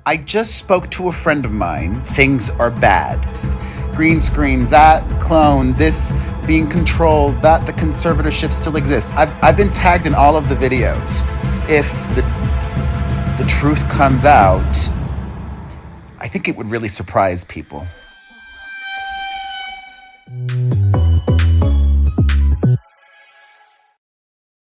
I just spoke to a friend of mine. Things are bad. Green screen, that clone, this being controlled, that the conservatorship still exists. I've been tagged in all of the videos. If the truth comes out, I think it would really surprise people.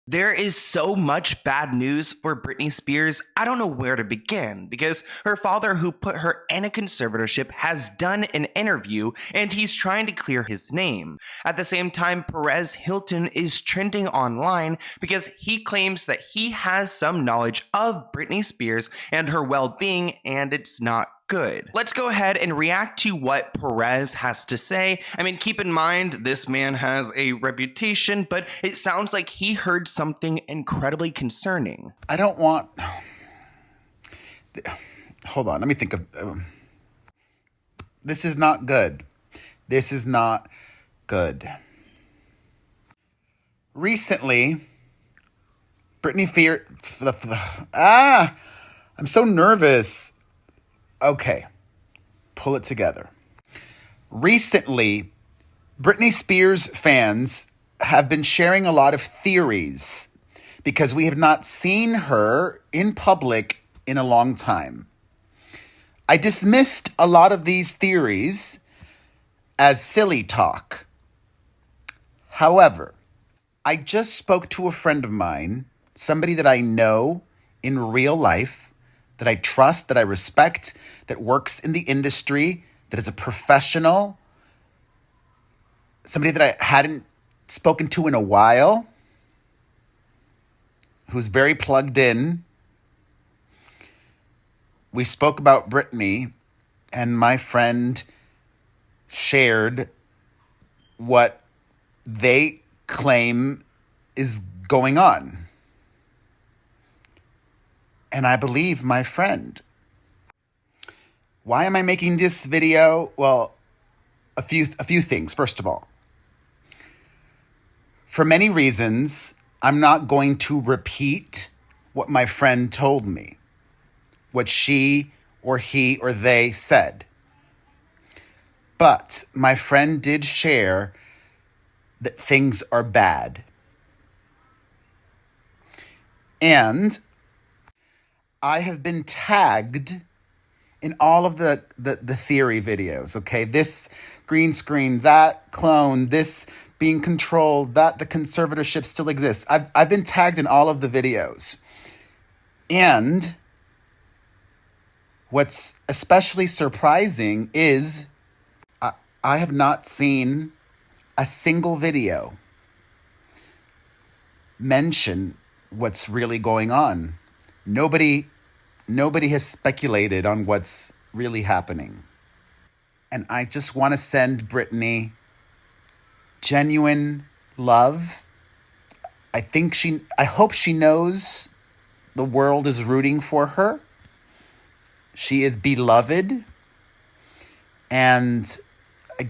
There is so much bad news for Britney Spears, I don't know where to begin, because her father, who put her in a conservatorship, has done an interview and he's trying to clear his name. At the same time, Perez Hilton is trending online because he claims that he has some knowledge of Britney Spears and her well-being, and it's not good. Let's go ahead and react to what Perez has to say. I mean, keep in mind, this man has a reputation, but it sounds like he heard something incredibly concerning. I don't want... Hold on, let me think of... This is not good. This is not good. Recently, Britney I'm so nervous. Okay, pull it together. Recently, Britney Spears fans have been sharing a lot of theories because we have not seen her in public in a long time. I dismissed a lot of these theories as silly talk. However, I just spoke to a friend of mine, somebody that I know in real life, that I trust, that I respect, that works in the industry, that is a professional, somebody that I hadn't spoken to in a while, who's very plugged in. We spoke about Britney, and my friend shared what they claim is going on. And I believe my friend. Why am I making this video? Well, a few things. First of all, for many reasons, I'm not going to repeat what my friend told me, what she or he or they said. But my friend did share that things are bad. And I have been tagged in all of the theory videos, okay? This green screen, that clone, this being controlled, that the conservatorship still exists. I've been tagged in all of the videos. And what's especially surprising is I have not seen a single video mention what's really going on. Nobody has speculated on what's really happening. And I just want to send Britney genuine love. I hope she knows the world is rooting for her. She is beloved. And I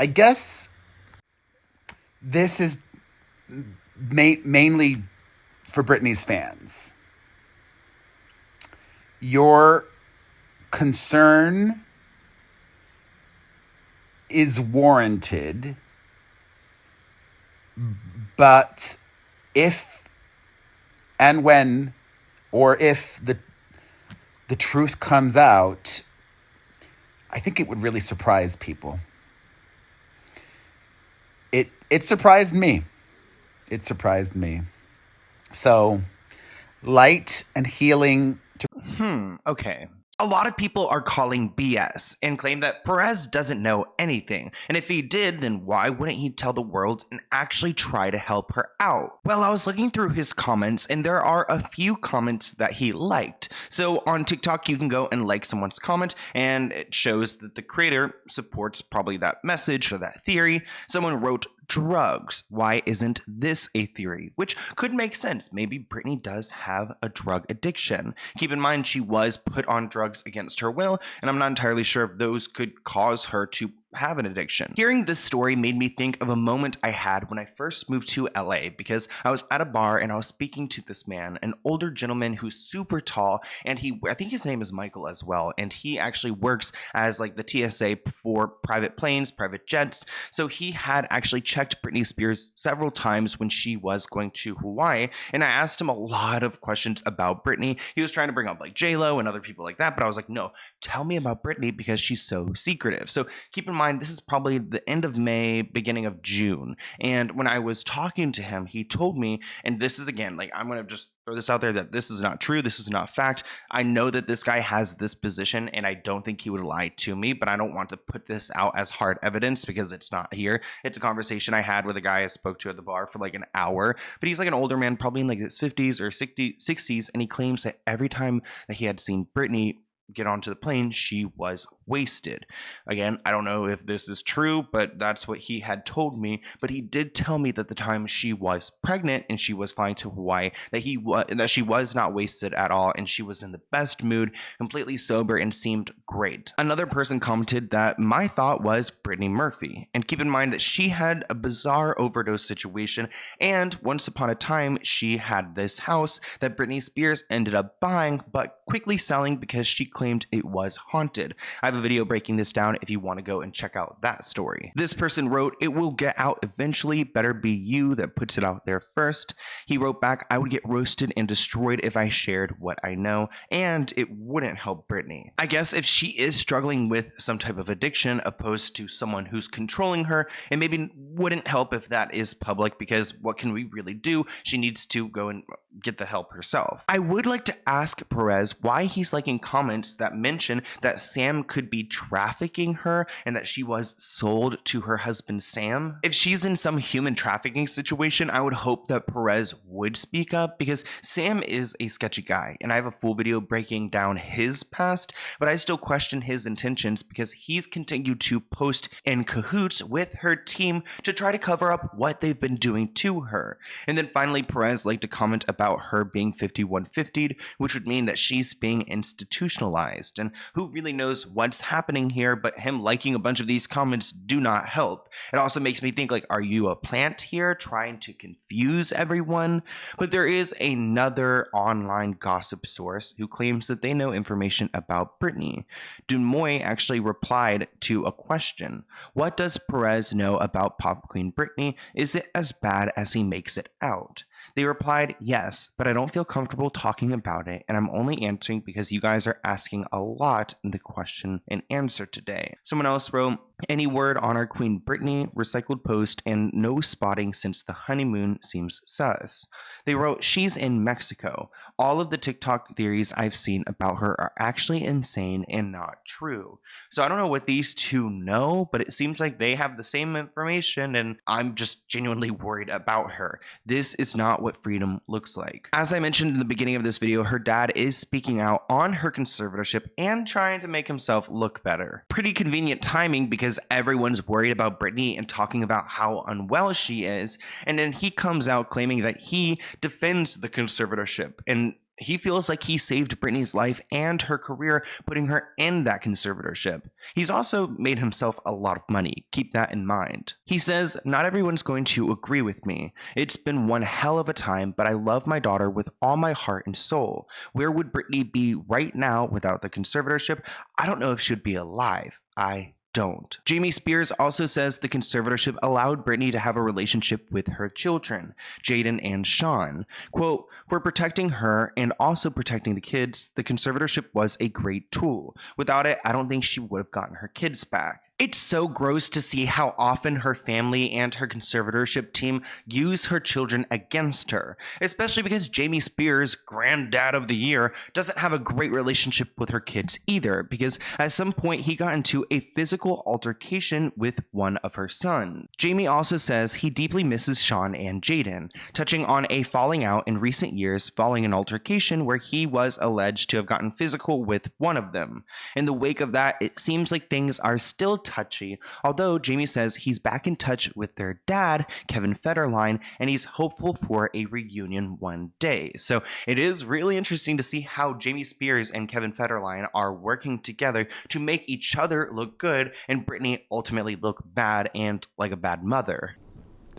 guess this is mainly for Britney's fans. Your concern is warranted, but if and when, or if the truth comes out, I think it would really surprise people. It surprised me. It surprised me. So, light and healing. Okay. A lot of people are calling BS and claim that Perez doesn't know anything. And if he did, then why wouldn't he tell the world and actually try to help her out? Well, I was looking through his comments and there are a few comments that he liked. So on TikTok, you can go and like someone's comment and it shows that the creator supports probably that message or that theory. Someone wrote, drugs. Why isn't this a theory? Which could make sense. Maybe Britney does have a drug addiction. Keep in mind, she was put on drugs against her will, and I'm not entirely sure if those could cause her to have an addiction. Hearing this story made me think of a moment I had when I first moved to LA, because I was at a bar and I was speaking to this man, an older gentleman who's super tall, and I think his name is Michael as well, and he actually works as like the TSA for private planes, private jets. So he had actually checked Britney Spears several times when she was going to Hawaii, and I asked him a lot of questions about Britney. He was trying to bring up like J-Lo and other people like that, but I was like, no, tell me about Britney because she's so secretive. So keep in mind, this is probably the end of May, beginning of June. And when I was talking to him, he told me, and this is again, like, I'm going to just throw this out there that this is not true. This is not fact. I know that this guy has this position and I don't think he would lie to me, but I don't want to put this out as hard evidence because it's not here. It's a conversation I had with a guy I spoke to at the bar for like an hour, but he's like an older man, probably in like his 50s or 60s. And he claims that every time that he had seen Britney get onto the plane, she was wasted. Again, I don't know if this is true, but that's what he had told me. But he did tell me that the time she was pregnant and she was flying to Hawaii, that she was not wasted at all, and she was in the best mood, completely sober, and seemed great. Another person commented that my thought was Brittany Murphy, and keep in mind that she had a bizarre overdose situation, and once upon a time she had this house that Britney Spears ended up buying but quickly selling because she claimed it was haunted. I have a video breaking this down if you want to go and check out that story. This person wrote, "It will get out eventually, better be you that puts it out there first." He wrote back, "I would get roasted and destroyed if I shared what I know, and it wouldn't help Britney." I guess if she is struggling with some type of addiction opposed to someone who's controlling her, it maybe wouldn't help if that is public, because what can we really do? She needs to go and get the help herself. I would like to ask Perez why he's liking comments that mention that Sam could be trafficking her and that she was sold to her husband Sam. If she's in some human trafficking situation, I would hope that Perez would speak up, because Sam is a sketchy guy and I have a full video breaking down his past, but I still question his intentions because he's continued to post in cahoots with her team to try to cover up what they've been doing to her. And then finally, Perez liked to comment about her being 5150'd, which would mean that she's being institutionalized. And who really knows what's happening here, but him liking a bunch of these comments do not help. It also makes me think, like, are you a plant here trying to confuse everyone? But there is another online gossip source who claims that they know information about Britney. Dumoy actually replied to a question. What does Perez know about pop queen Britney? Is it as bad as he makes it out? They replied, yes, but I don't feel comfortable talking about it, and I'm only answering because you guys are asking a lot in the question and answer today. Someone else wrote, any word on our queen Britney? Recycled post, and no spotting since the honeymoon seems sus. They wrote, she's in Mexico. All of the TikTok theories I've seen about her are actually insane and not true. So I don't know what these two know, but it seems like they have the same information, and I'm just genuinely worried about her. This is not what freedom looks like. As I mentioned in the beginning of this video, her dad is speaking out on her conservatorship and trying to make himself look better. Pretty convenient timing, because everyone's worried about Britney and talking about how unwell she is, and then he comes out claiming that he defends the conservatorship, and he feels like he saved Britney's life and her career, putting her in that conservatorship. He's also made himself a lot of money. Keep that in mind. He says, not everyone's going to agree with me. It's been one hell of a time, but I love my daughter with all my heart and soul. Where would Britney be right now without the conservatorship? I don't know if she'd be alive. I don't. Jamie Spears also says the conservatorship allowed Britney to have a relationship with her children, Jaden and Sean. Quote, for protecting her and also protecting the kids, the conservatorship was a great tool. Without it, I don't think she would have gotten her kids back. It's so gross to see how often her family and her conservatorship team use her children against her, especially because Jamie Spears, granddad of the year, doesn't have a great relationship with her kids either, because at some point he got into a physical altercation with one of her sons. Jamie also says he deeply misses Sean and Jaden, touching on a falling out in recent years following an altercation where he was alleged to have gotten physical with one of them. In the wake of that, it seems like things are still touchy, although Jamie says he's back in touch with their dad, Kevin Federline, and he's hopeful for a reunion one day. So it is really interesting to see how Jamie Spears and Kevin Federline are working together to make each other look good and Britney ultimately look bad and like a bad mother.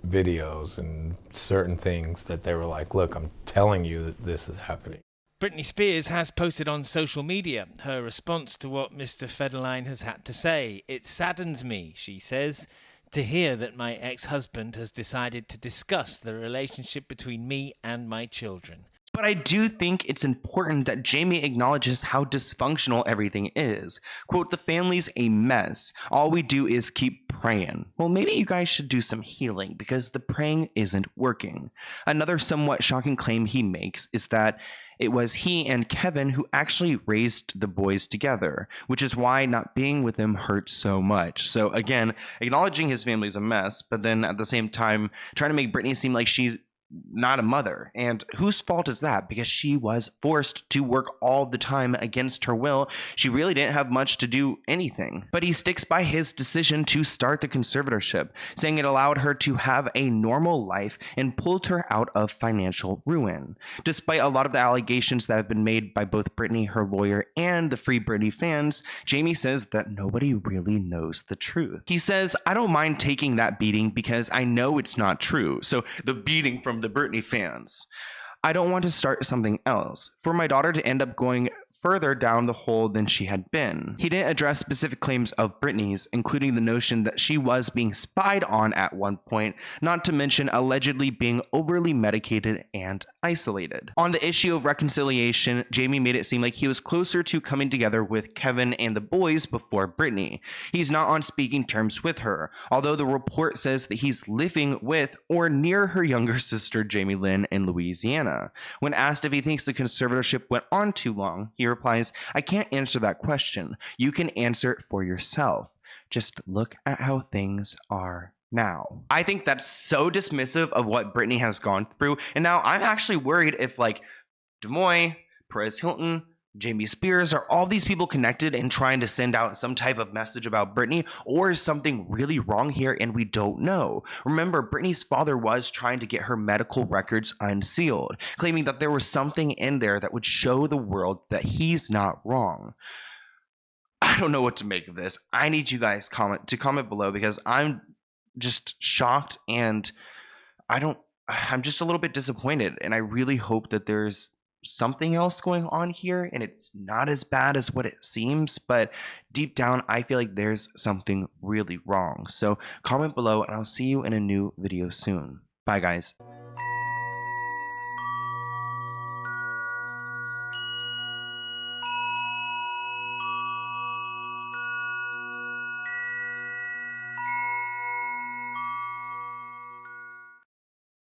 Videos and certain things that they were like, look, I'm telling you that this is happening. Britney Spears has posted on social media her response to what Mr. Federline has had to say. It saddens me, she says, to hear that my ex-husband has decided to discuss the relationship between me and my children. But I do think it's important that Jamie acknowledges how dysfunctional everything is. Quote, the family's a mess. All we do is keep praying. Well, maybe you guys should do some healing because the praying isn't working. Another somewhat shocking claim he makes is that it was he and Kevin who actually raised the boys together, which is why not being with him hurt so much. So again, acknowledging his family's a mess, but then at the same time trying to make Britney seem like she's not a mother. And whose fault is that? Because she was forced to work all the time against her will. She really didn't have much to do anything. But he sticks by his decision to start the conservatorship, saying it allowed her to have a normal life and pulled her out of financial ruin. Despite a lot of the allegations that have been made by both Britney, her lawyer, and the Free Britney fans, Jamie says that nobody really knows the truth. He says, I don't mind taking that beating because I know it's not true. So the beating from the Britney fans. I don't want to start something else. For my daughter to end up going further down the hole than she had been. He didn't address specific claims of Britney's, including the notion that she was being spied on at one point, not to mention allegedly being overly medicated and isolated. On the issue of reconciliation, Jamie made it seem like he was closer to coming together with Kevin and the boys before Britney. He's not on speaking terms with her, although the report says that he's living with or near her younger sister Jamie Lynn in Louisiana. When asked if he thinks the conservatorship went on too long, he replies, I can't answer that question. You can answer it for yourself. Just look at how things are now. I think that's so dismissive of what Britney has gone through. And now I'm actually worried if like Demoy, Perez Hilton, Jamie Spears, are all these people connected and trying to send out some type of message about Britney, or is something really wrong here and we don't know? Remember, Britney's father was trying to get her medical records unsealed, claiming that there was something in there that would show the world that he's not wrong. I don't know what to make of this. I need you guys comment below because I'm just shocked and I'm just a little bit disappointed, and I really hope that there's something else going on here and it's not as bad as what it seems, but deep down I feel like there's something really wrong. So comment below and I'll see you in a new video soon. Bye guys.